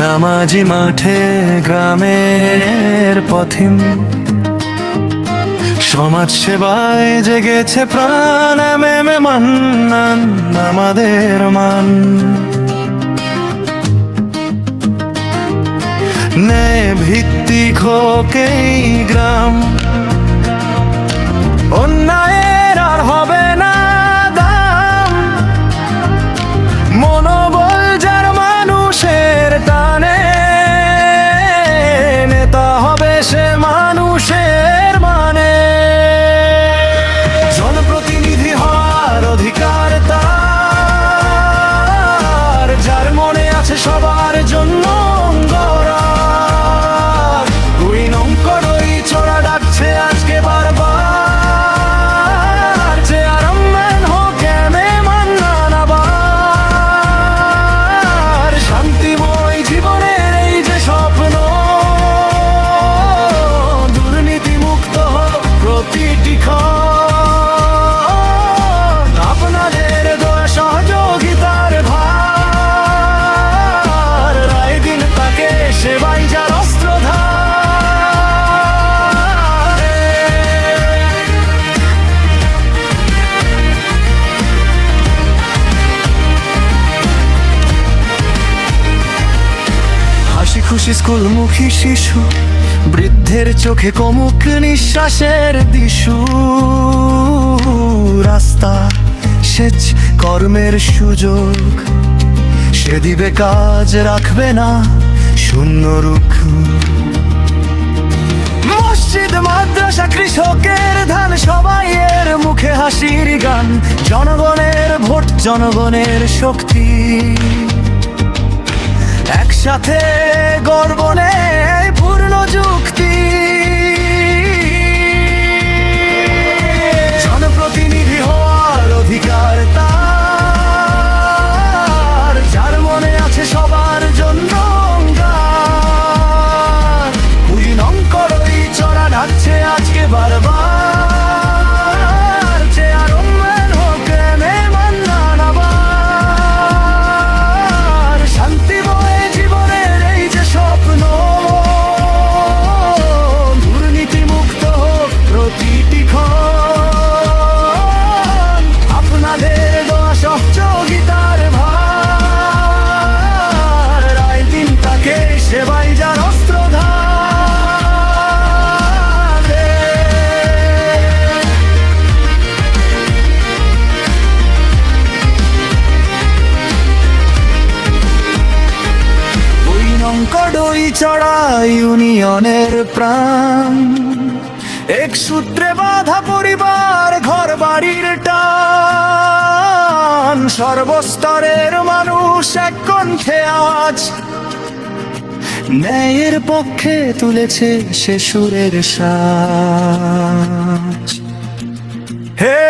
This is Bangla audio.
নামাজি মাঠে গ্রামের পথিম, সমাজ সেবায় জেগেছে প্রাণ। এমএমএ মান্নান আমাদের মান। ন্যায় ভিত্তিক হোক এই গ্রাম, অন্যায়ের আর হবে না দাম। মনোবল যার মানুষের টানে, নেতা হবে সে মানুষের মানে। জনপ্রতিনিধি হওয়ার অধিকার তার, যার মনে আছে সবার জন্য অঙ্গরাগ। দুই নম্বর ওই চড়া ডাকছে আজকে বারবার, যে আরামমান হোক এমএ মান্নান আবার। শান্তিময় জীবনের এই যে স্বপ্ন, দুর্নীতি মুক্ত হোক প্রতিটি ক্ষণ। আপনাদের দয়া সহযোগিতার ভার, রায় দিন তাকে সেবাই যার অস্ত্রধার। হাসি খুশি স্কুলমুখী শিশু, বৃদ্ধের চোখে কমুক নিঃশ্বাসের দিশু। রাস্তা সেচ কর্মের সুযোগ, সে দিবে কাজ রাখবে না শূন্য রুখ। মসজিদ মাদ্রাসা কৃষকের ধান, সবাই এর মুখে হাসির গান। জনগণের ভোট জনগণের শক্তি, একসাথে গর্ব নেই পূর্ণ যুক্তি। জনপ্রতিনিধি হওয়ার অধিকার তার, যার মনে আছে সবার জন্য অঙ্গার। দুই নম্বর ওই চড়া ডাকছে আজকে বারবার, যে আরম্ভের হোক এমএ মান্নান আবার। শান্তিময় জীবনের এই যে স্বপ্ন, দুর্নীতি মুক্ত হোক প্রতিটি ক্ষণ। আপনাদের দোয়া সহযোগিতার ভার, রায় দিন তাকে সেবাই যার অস্ত্রধার। ওই নঙ্কডই চড়া ইউনিয়নের প্রাণ, এক সূত্রে বাঁধা পরিবার, ঘর বাড়ির টান। সর্বস্তরের মানুষ এক কণ্ঠে আওয়াজ, ন্যায়ের পক্ষে তুলেছে সে সুরের সাজ। হে